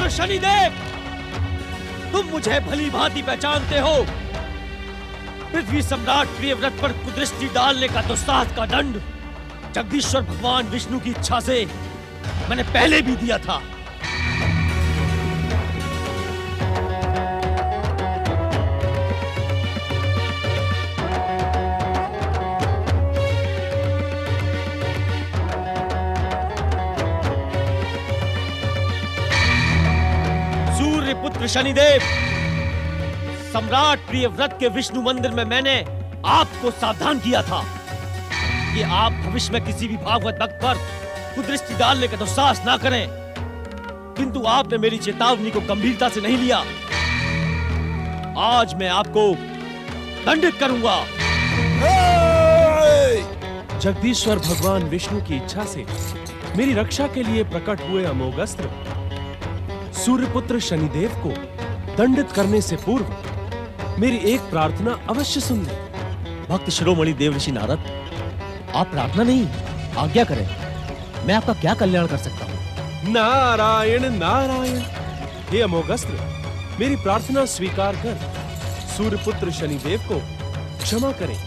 पुत्र शनिदेव, तुम मुझे भली भांति पहचानते हो। पृथ्वी सम्राट प्रियव्रत पर कुदृष्टि डालने का दुस्साहस का दंड जगदीश्वर भगवान विष्णु की इच्छा से मैंने पहले भी दिया था। पुत्र शनिदेव, सम्राट प्रियव्रत के विष्णु मंदिर में मैंने आपको सावधान किया था कि आप भविष्य में किसी भी भागवत भक्त पर कुदृष्टि डालने का दुस्साहस ना करें, किंतु आपने मेरी चेतावनी को गंभीरता से नहीं लिया। आज मैं आपको दंडित करूंगा। जगदीश्वर भगवान विष्णु की इच्छा से मेरी रक्षा के लिए प्रकट हुए अमोघ अस्त्र सूर्यपुत्र शनिदेव को दंडित करने से पूर्व मेरी एक प्रार्थना अवश्य सुन ले। भक्त शिरोमणि देवर्षि नारद, आप प्रार्थना नहीं, आज्ञा करें। मैं आपका क्या कल्याण कर सकता हूँ? नारायण नारायण। हे अमोघ अस्त्र, मेरी प्रार्थना स्वीकार कर सूर्यपुत्र शनिदेव को क्षमा करें।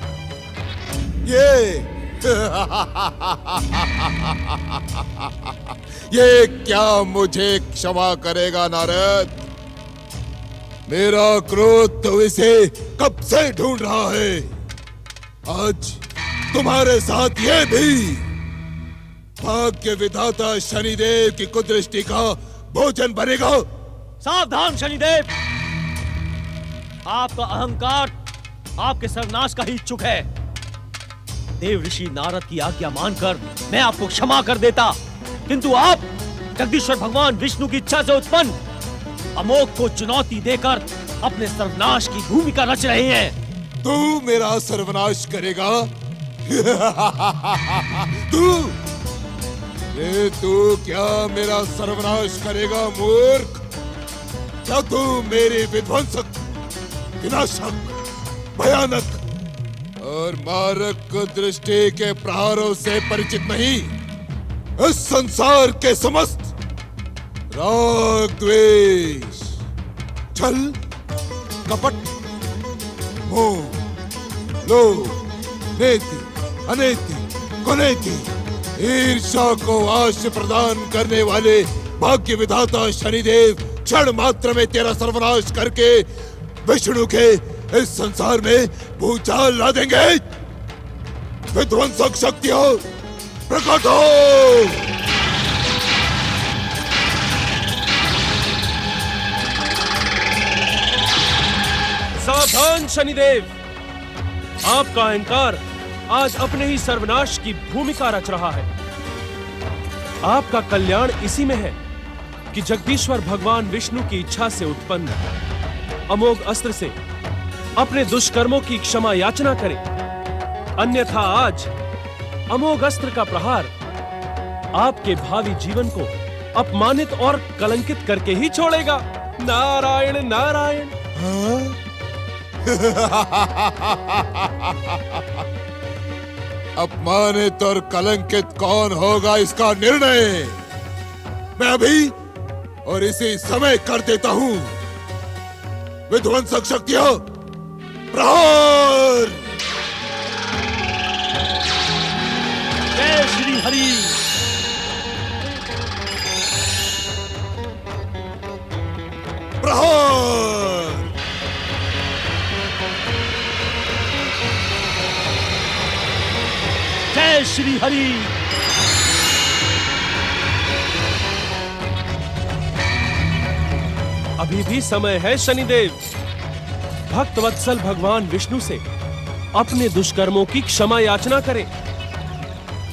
ये क्या मुझे क्षमा करेगा नारद? मेरा क्रोध तो इसे कब से ढूंढ रहा है। आज तुम्हारे साथ ये भी भाग्य विधाता शनिदेव की कुदृष्टि का भोजन बनेगा। सावधान शनिदेव, आपका अहंकार आपके सर्वनाश का ही इच्छुक है। देव ऋषि नारद की आज्ञा मानकर मैं आपको क्षमा कर देता, किंतु आप जगदीश्वर भगवान विष्णु की इच्छा से उत्पन्न अमोघ को चुनौती देकर अपने सर्वनाश की भूमिका रच रहे हैं। तू मेरा सर्वनाश करेगा? तू क्या मेरा सर्वनाश करेगा मूर्ख? क्या तू मेरी विध्वंसक, विनाशक, भयानक और मारक दृष्टि के प्रहारों से परिचित नहीं? इस संसार के समस्त राग, द्वेष, छल, कपट, मोह, लोभ, नेति, अनेति, कुनेति, ईर्ष्या को आश्रय प्रदान करने वाले भाग्य विधाता शनिदेव क्षण मात्र में तेरा सर्वनाश करके विष्णु के इस संसार में भूचाल ला देंगे। विध्वंसक शक्तियों प्रकट हो। सावधान शनिदेव, आपका अहंकार आज अपने ही सर्वनाश की भूमिका रच रहा है। आपका कल्याण इसी में है कि जगदीश्वर भगवान विष्णु की इच्छा से उत्पन्न अमोघ अस्त्र से अपने दुष्कर्मों की क्षमा याचना करें, अन्यथा आज अमोघ अस्त्र का प्रहार आपके भावी जीवन को अपमानित और कलंकित करके ही छोड़ेगा। नारायण नारायण। अपमानित और कलंकित कौन होगा इसका निर्णय मैं अभी और इसी समय कर देता हूं। विध्वंसक शक्तियों प्रहार। जय श्री हरि। प्रहार। जय श्री हरि। अभी भी समय है शनिदेव। भक्त वत्सल भगवान विष्णु से अपने दुष्कर्मों की क्षमा याचना करें।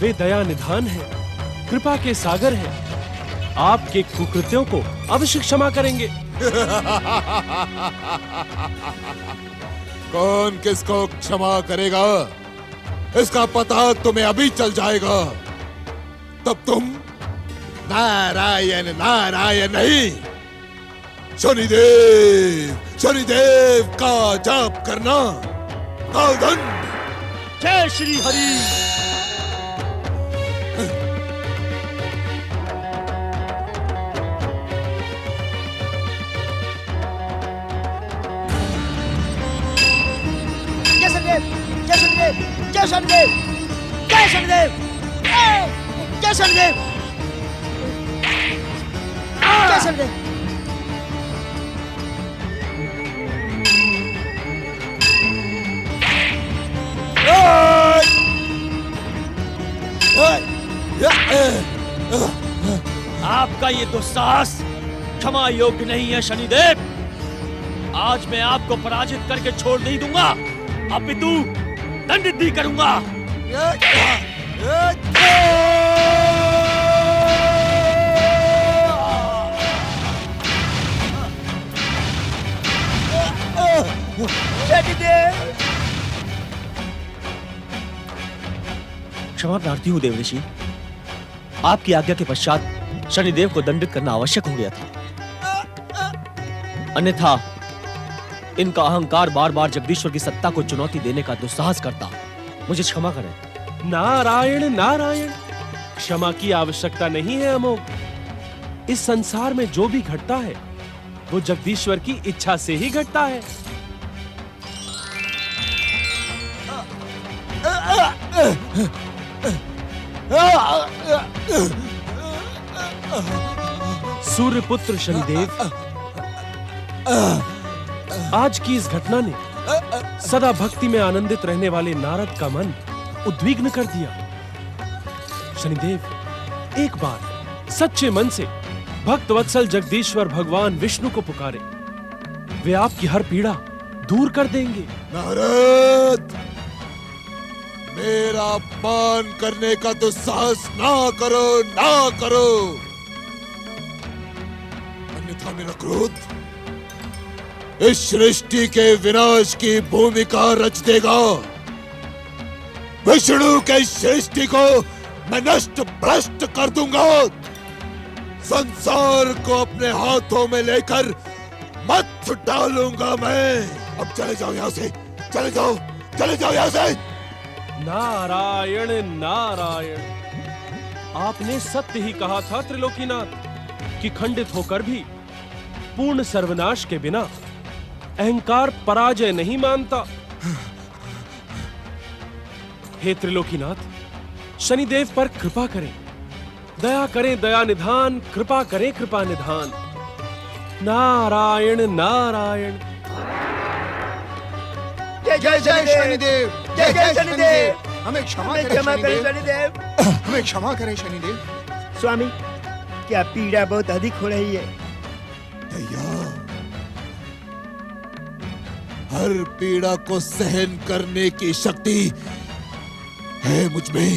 वे दया निधान हैं, कृपा के सागर हैं। आपके कुकृत्यों को अवश्य क्षमा करेंगे। कौन किसको क्षमा करेगा इसका पता तुम्हें अभी चल जाएगा। तब तुम नारायण नारायण नहीं, शनिदेव शनिदेव का जाप करना। सावधान। जय श्री हरि। शनिदेव, जय शनिदेव, जय शनिदेव। आपका ये दुस्साहस क्षमा योग्य नहीं है शनिदेव। आज मैं आपको पराजित करके छोड़ नहीं दूंगा, अपितु दंडित भी करूंगा। क्षमा प्रार्थी हूं देव ऋषि। आपकी आज्ञा के पश्चात शनिदेव को दंडित करना आवश्यक हो गया था, अन्यथा इनका अहंकार बार बार जगदीश्वर की सत्ता को चुनौती देने का दुस्साहस करता। मुझे क्षमा करें। नारायण नारायण, क्षमा की आवश्यकता नहीं है अमोघ। इस संसार में जो भी घटता है वो जगदीश्वर की इच्छा से ही घटता है। सूर्यपुत्र शनिदेव, आज की इस घटना ने सदा भक्ति में आनंदित रहने वाले नारद का मन उद्विग्न कर दिया। शनिदेव, एक बार सच्चे मन से भक्त वत्सल जगदीश्वर भगवान विष्णु को पुकारे, वे आपकी हर पीड़ा दूर कर देंगे। नारद, मेरा अपमान करने का दुस्साहस ना करो, ना करो, अन्यथा मेरा क्रोध इस सृष्टि के विनाश की भूमिका रच देगा। विष्णु के सृष्टि को मैं नष्ट भ्रष्ट कर दूंगा। संसार को अपने हाथों में लेकर मत डालूंगा मैं। अब चले जाओ यहाँ से, चले जाओ, चले जाओ यहाँ से। नारायण नारायण, आपने सत्य ही कहा था त्रिलोकीनाथ कि खंडित होकर भी पूर्ण सर्वनाश के बिना अहंकार पराजय नहीं मानता। हे त्रिलोकीनाथ, शनिदेव पर कृपा करें, दया करें दया निधान, कृपा करें कृपा निधान। नारायण नारायण। जय जय शनिदेव, जय जय शनिदेव। हमें क्षमा करें शनिदेव, हमें क्षमा करें शनिदेव। स्वामी, क्या पीड़ा बहुत अधिक हो रही है? भैया, हर पीड़ा को सहन करने की शक्ति है मुझ में,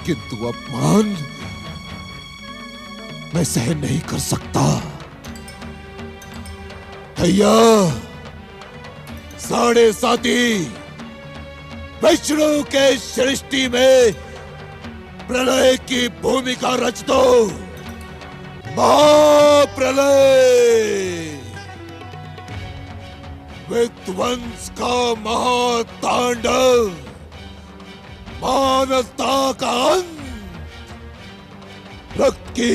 किंतु अपमान मैं सहन नहीं कर सकता। भैया, 7.5 विष्णु के सृष्टि में प्रलय की भूमिका रच दो। महाप्रलय, विध्वंस का महातांडव, मानवता का अंत, रक्त की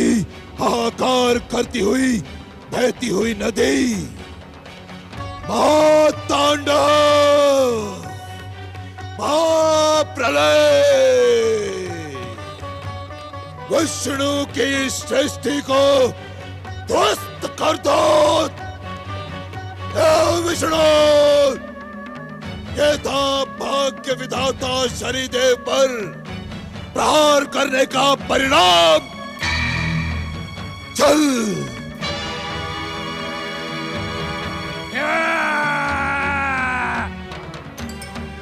हाहाकार करती हुई बहती हुई नदी, महातांडव, महाप्रलय, विष्णु की सृष्टि को ध्वस्त कर दो। विष्णु, ये था भाग्य विधाता शनिदेव पर प्रहार करने का परिणाम। चल।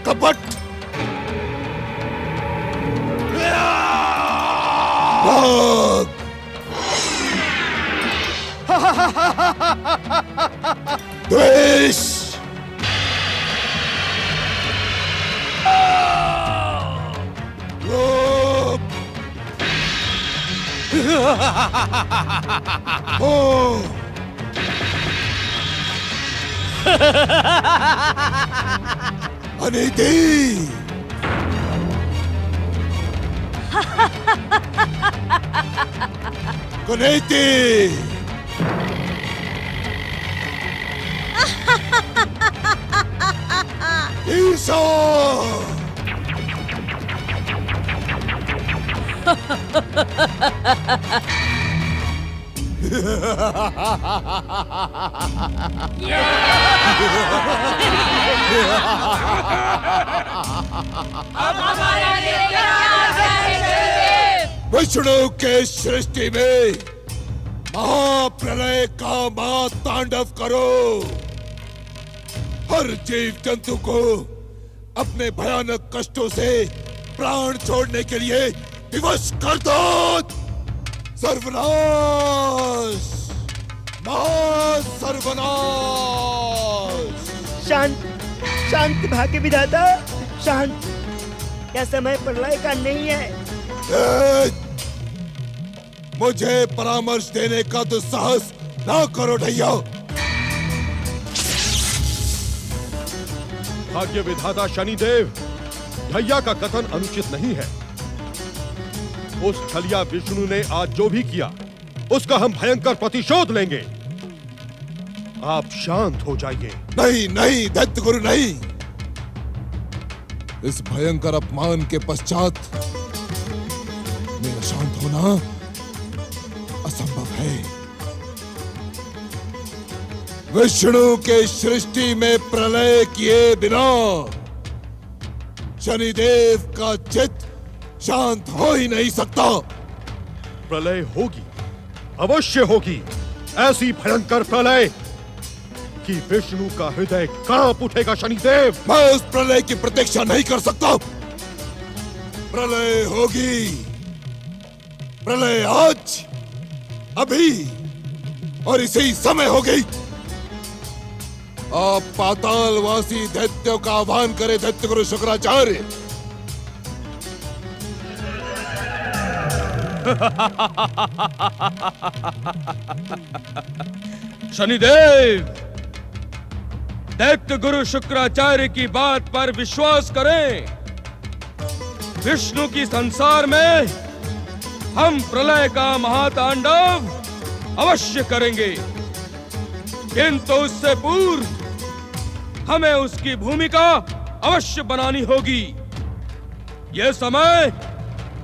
कपट, भाग। द्वेष, लोभ, मोह, अनिति, कुनीति, ईर्ष्या, विष्णु के सृष्टि में महाप्रलय का महातांडव करो। हर जीव जंतु को अपने भयानक कष्टों से प्राण छोड़ने के लिए विवश कर दो। सर्वनाश, महासर्वनाश। शांत, शांत भाग्य विधाता, शांत। यह समय प्रलय का नहीं है। मुझे परामर्श देने का दुस्साहस ना करो ढैया। भाग्य विधाता शनिदेव, ढैया का कथन अनुचित नहीं है। उस छलिया विष्णु ने आज जो भी किया उसका हम भयंकर प्रतिशोध लेंगे। आप शांत हो जाइए। नहीं नहीं दैत्य गुरु नहीं। इस भयंकर अपमान के पश्चात मेरा शांत होना असंभव है। विष्णु के सृष्टि में प्रलय किए बिना शनिदेव का चित्त शांत हो ही नहीं सकता। प्रलय होगी, अवश्य होगी। ऐसी भयंकर प्रलय कि विष्णु का हृदय कांप उठेगा। शनिदेव, मैं उस प्रलय की प्रतीक्षा नहीं कर सकता। प्रलय होगी। प्रलय आज, अभी और इसी समय होगी। आप पातालवासी दैत्यों का आह्वान करें दैत्य गुरु शुक्राचार्य। शनिदेव, दैत्य गुरु शुक्राचार्य की बात पर विश्वास करें। विष्णु की संसार में हम प्रलय का महातांडव अवश्य करेंगे, किंतु उससे पूर्व हमें उसकी भूमिका अवश्य बनानी होगी। यह समय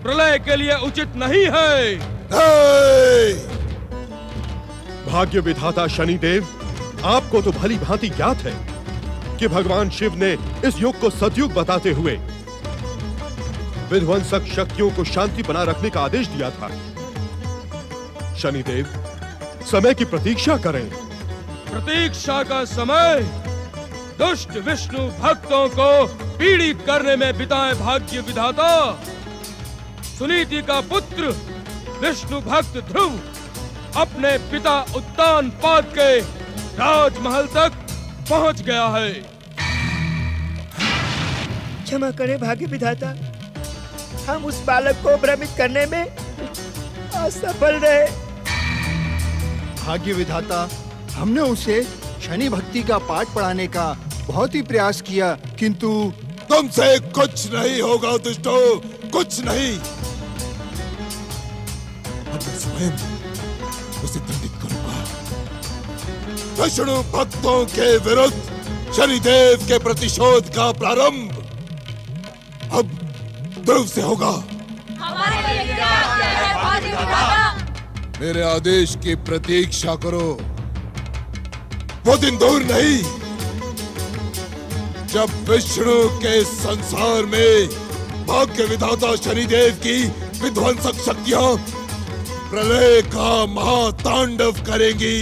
प्रलय के लिए उचित नहीं है। भाग्य विधाता शनिदेव, आपको तो भली भांति ज्ञात है कि भगवान शिव ने इस युग को सतयुग बताते हुए विध्वंसक शक्तियों को शांति बना रखने का आदेश दिया था। शनिदेव, समय की प्रतीक्षा करें। प्रतीक्षा का समय दुष्ट विष्णु भक्तों को पीड़ित करने में बिताए भाग्य विधाता। सुनीति का पुत्र विष्णु भक्त ध्रुव अपने पिता उत्तानपाद के राजमहल तक पहुंच गया है। क्षमा करें भाग्य विधाता, हम उस बालक को भ्रमित करने में असफल रहे। भाग्य विधाता, हमने उसे शनि भक्ति का पाठ पढ़ाने का बहुत ही प्रयास किया, किंतु तुमसे कुछ नहीं होगा दुष्टो, कुछ नहीं। अब मैं स्वयं उसे दंडित करूंगा। विष्णु भक्तों के विरुद्ध शनिदेव के प्रतिशोध का प्रारंभ अब ध्रुव से होगा। मेरे आदेश की प्रतीक्षा करो। वो दिन दूर नहीं जब विष्णु के संसार में भाग्य विधाता शनिदेव की विध्वंसक शक्तियां प्रलय का महातांडव करेंगी।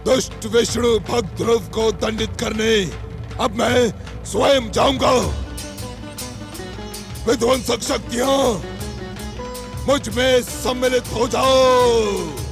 दुष्ट विष्णु भक्त ध्रुव को दंडित करने अब मैं स्वयं जाऊंगा। विध्वंसक शक्तियां मुझ में सम्मिलित हो जाओ।